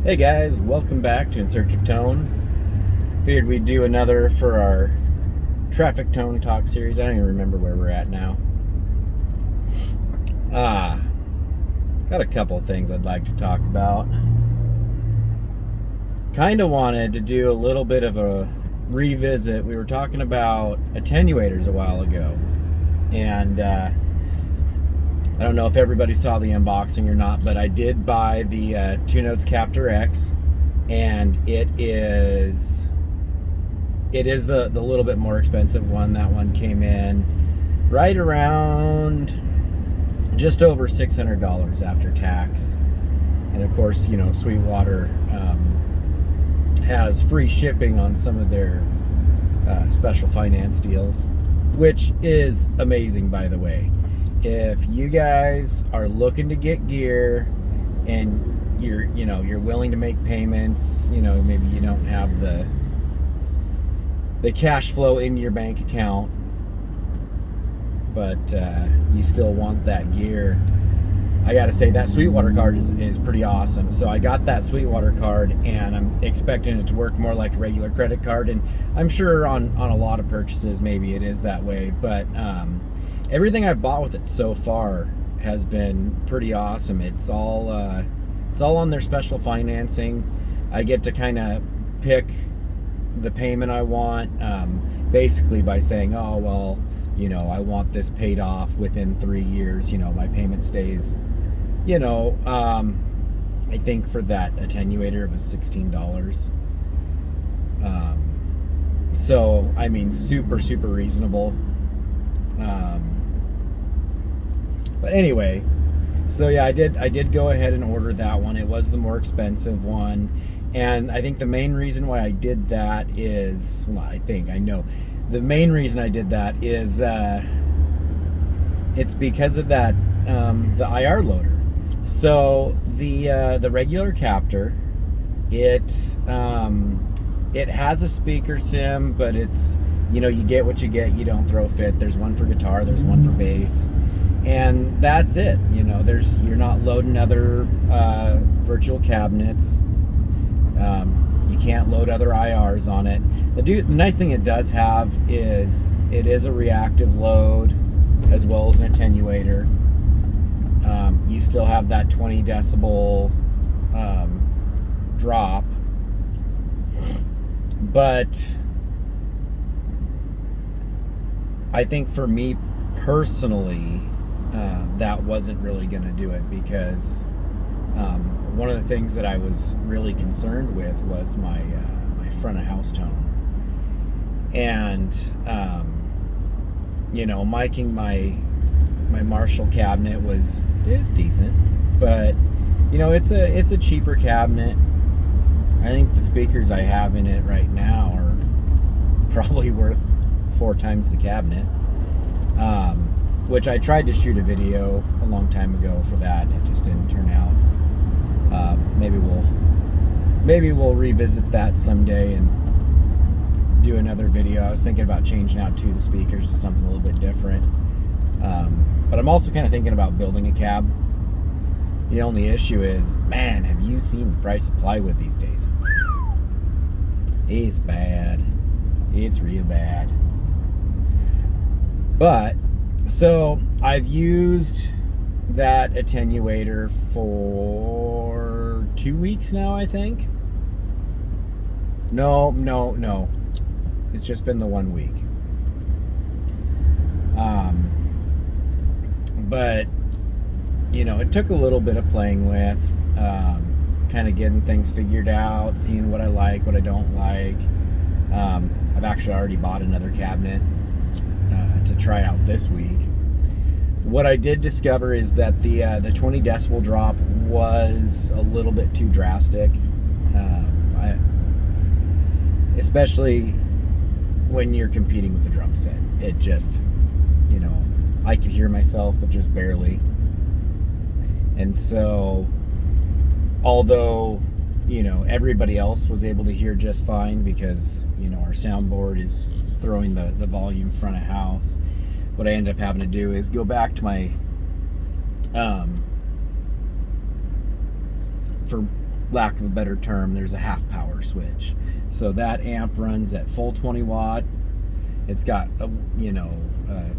Hey guys, welcome back to In Search of Tone. Figured we'd do another for our traffic tone talk series. I don't even remember where we're at now. Got a couple things I'd like to talk about. Kind of wanted to do a little bit of a revisit. We were talking about attenuators a while ago, and I don't know if everybody saw the unboxing or not, but I did buy the 2 Notes Captor X, and it is the little bit more expensive one. That one came in right around just over $600 after tax, and of course, Sweetwater has free shipping on some of their special finance deals, which is amazing, by the way. If you guys are looking to get gear and you're willing to make payments, maybe you don't have the cash flow in your bank account, but you still want that gear, I gotta say that Sweetwater card is pretty awesome. So I got that Sweetwater card, and I'm expecting it to work more like a regular credit card, and I'm sure on a lot of purchases maybe it is that way, but everything I've bought with it so far has been pretty awesome. It's all on their special financing. I get to kind of pick the payment I want, basically by saying, oh well, I want this paid off within 3 years. My payment stays. I think for that attenuator it was $16. So I mean, super reasonable. But anyway, so yeah, I did go ahead and order that one. It was the more expensive one, and I think the main reason why I did that is, I know the main reason I did that is it's because of that the IrLoader. So the regular captor, it has a speaker sim, but it's you get what you get. You don't throw a fit. There's one for guitar, there's one for bass, and that's it. You're not loading other virtual cabinets. You can't load other IRs on it. The nice thing it does have is it is a reactive load as well as an attenuator. You still have that 20 decibel drop, but I think for me personally, that wasn't really going to do it, because one of the things that I was really concerned with was my front of house tone, and miking my Marshall cabinet was decent, but it's a cheaper cabinet. I think the speakers I have in it right now are probably worth 4 times the cabinet, which I tried to shoot a video a long time ago for that, and it just didn't turn out. Maybe we'll revisit that someday and do another video. I was thinking about changing out 2 of the speakers to something a little bit different, but I'm also kind of thinking about building a cab. The only issue is, man, have you seen the price of plywood these days? It's bad. It's real bad. But so I've used that attenuator for 2 weeks now, I think. No. It's just been the 1 week. But it took a little bit of playing with, kind of getting things figured out, seeing what I like, what I don't like. I've actually already bought another cabinet to try out this week. What I did discover is that the 20 decibel drop was a little bit too drastic, especially when you're competing with the drum set. It just, I could hear myself, but just barely. And so, although everybody else was able to hear just fine, because our soundboard is throwing the volume front of house, what I ended up having to do is go back to my for lack of a better term, there's a half power switch. So that amp runs at full 20 watt. It's got a, an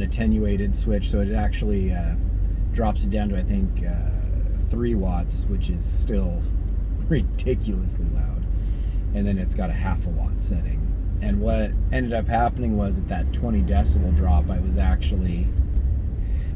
attenuated switch, so it actually drops it down to, I think, 3 watts, which is still ridiculously loud. And then it's got a half a watt setting. And what ended up happening was at that 20 decibel drop, I was actually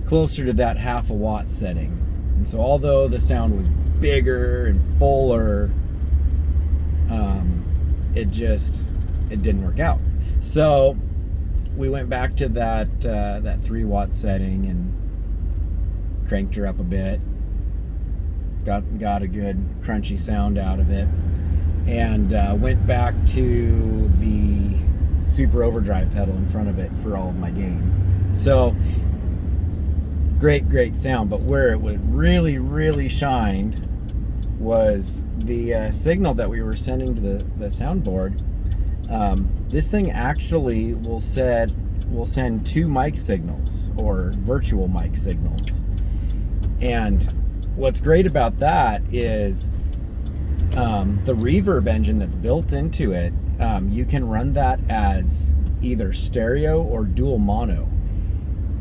closer to that half a watt setting. And so although the sound was bigger and fuller, it didn't work out. So we went back to that 3 watt setting and cranked her up a bit. Got a good crunchy sound out of it, and went back to the super overdrive pedal in front of it for all of my gain. So great sound, but where it would really shined was the signal that we were sending to the soundboard. This thing actually will send 2 mic signals, or virtual mic signals. And what's great about that is the reverb engine that's built into it, you can run that as either stereo or dual mono.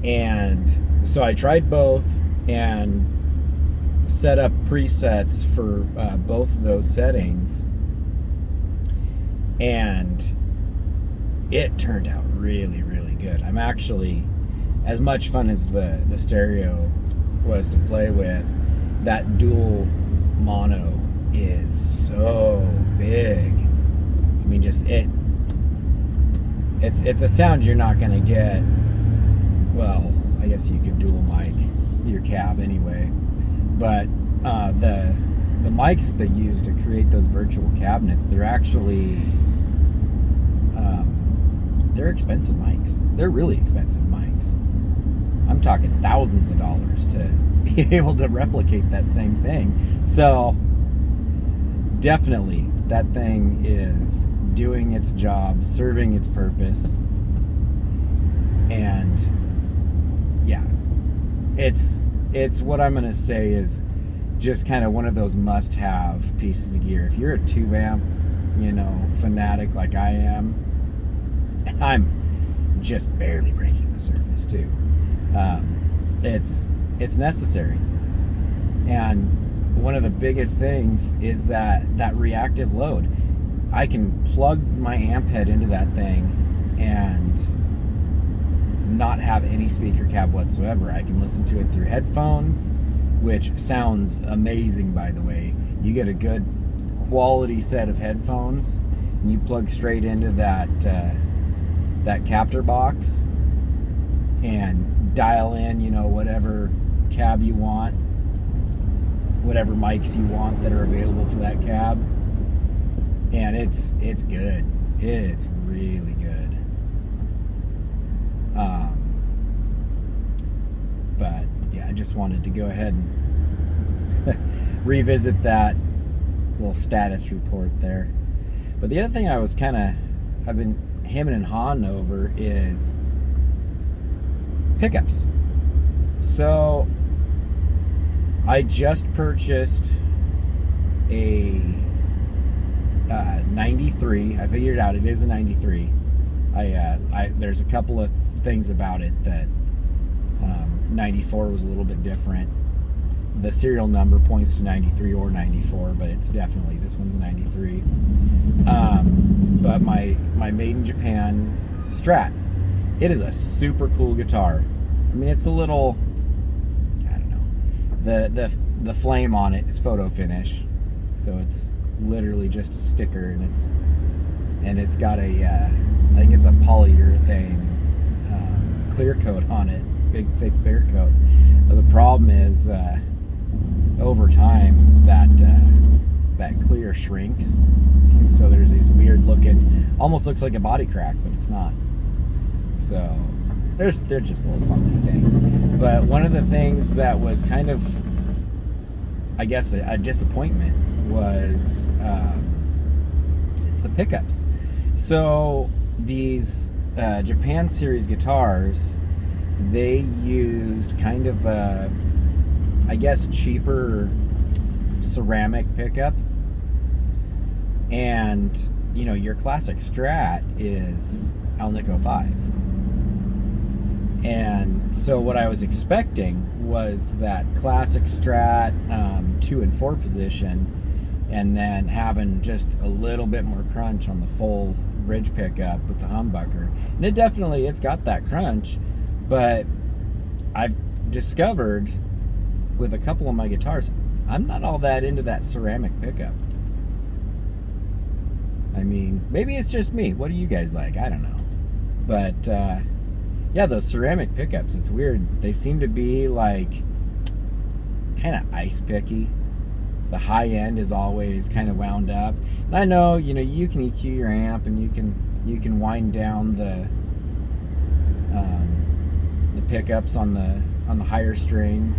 And so I tried both and set up presets for both of those settings, and it turned out really good. I'm actually, as much fun as the stereo was to play with, that dual mono is so big. I mean, just it's a sound you're not gonna get. Well, I guess you could dual mic your cab anyway, but the mics that they use to create those virtual cabinets, they're actually they're expensive mics. They're really expensive mics. I'm talking thousands of dollars to be able to replicate that same thing. So definitely that thing is doing its job, serving its purpose, and yeah, it's what I'm gonna say is just kind of one of those must-have pieces of gear. If you're a tube amp, fanatic like I am, and I'm just barely breaking the surface too, it's necessary. And one of the biggest things is that reactive load. I can plug my amp head into that thing and not have any speaker cab whatsoever. I can listen to it through headphones, which sounds amazing, by the way. You get a good quality set of headphones and you plug straight into that captor box and dial in, whatever cab you want, whatever mics you want that are available for that cab, and it's good. It's really good. But yeah, I just wanted to go ahead and revisit that little status report there. But the other thing I've been hemming and hawing over is pickups. So I just purchased a 93. I figured it out. It is a 93. There's a couple of things about it that 94 was a little bit different. The serial number points to 93 or 94, but it's definitely, this one's a 93. But my made in Japan Strat, it is a super cool guitar. I mean, it's a little, I don't know, the flame on it is photo finish, so it's literally just a sticker, and it's got a I think it's a polyurethane clear coat on it, big thick clear coat. But the problem is over time that clear shrinks, and so there's these weird looking, almost looks like a body crack, but it's not. So they're just little funky things. But one of the things that was kind of, I guess, a disappointment was it's the pickups. So these Japan series guitars, they used kind of a, I guess, cheaper ceramic pickup, and you know, your classic Strat is Alnico 5. And so what I was expecting was that classic Strat 2 and 4 position, and then having just a little bit more crunch on the full bridge pickup with the humbucker. And it's got that crunch, but I've discovered with a couple of my guitars, I'm not all that into that ceramic pickup. I mean, maybe it's just me. What do you guys like? I don't know. But yeah, those ceramic pickups, it's weird. They seem to be like kind of ice picky. The high end is always kind of wound up. And I know, you know, you can EQ your amp and you can wind down the pickups on the higher strings,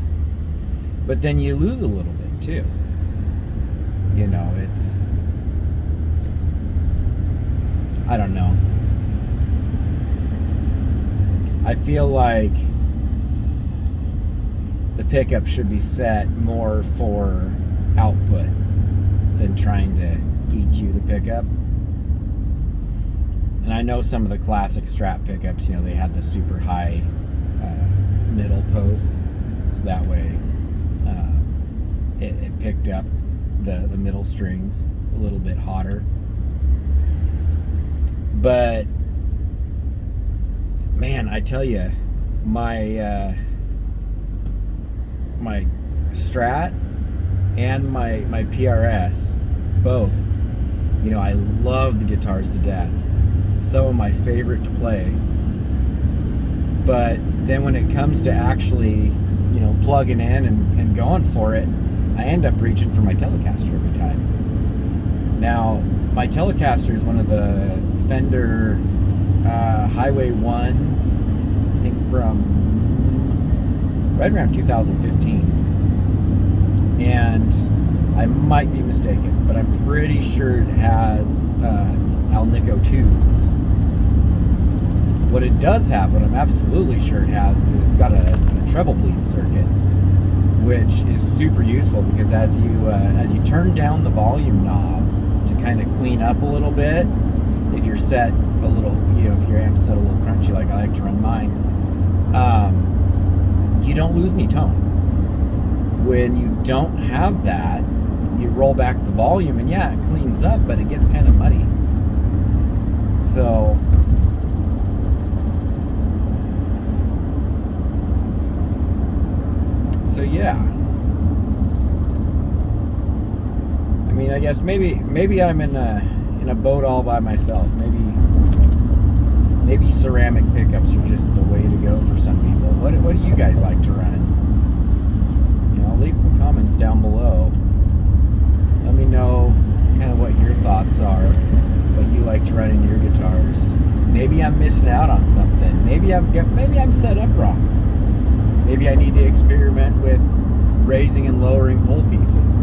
but then you lose a little bit too. You know, I don't know. I feel like the pickup should be set more for output than trying to EQ the pickup. And I know some of the classic Strat pickups, you know, they had the super high middle posts, so that way it picked up the middle strings a little bit hotter. But man, I tell you, my my Strat and my PRS, both, you know, I love the guitars to death. Some of my favorite to play. But then when it comes to actually, you know, plugging in and going for it, I end up reaching for my Telecaster every time. Now, my Telecaster is one of the Fender Highway 1, I think from right around 2015. And I might be mistaken, but I'm pretty sure it has Alnico 2s. What it does have, what I'm absolutely sure it has, is it's got a treble bleed circuit, which is super useful because as you turn down the volume knob to kind of clean up a little bit, if you're set a little, you know, if your amp's set a little crunchy like I like to run mine, you don't lose any tone. When you don't have that, you roll back the volume and yeah, it cleans up, but it gets kind of muddy. So yeah. I mean, I guess maybe I'm in a boat all by myself. Maybe ceramic pickups are just the way to go for some people. What do you guys like to run? You know, leave some comments down below. Let me know kind of what your thoughts are, what you like to run in your guitars. Maybe I'm missing out on something. Maybe I'm set up wrong. Maybe I need to experiment with raising and lowering pull pieces.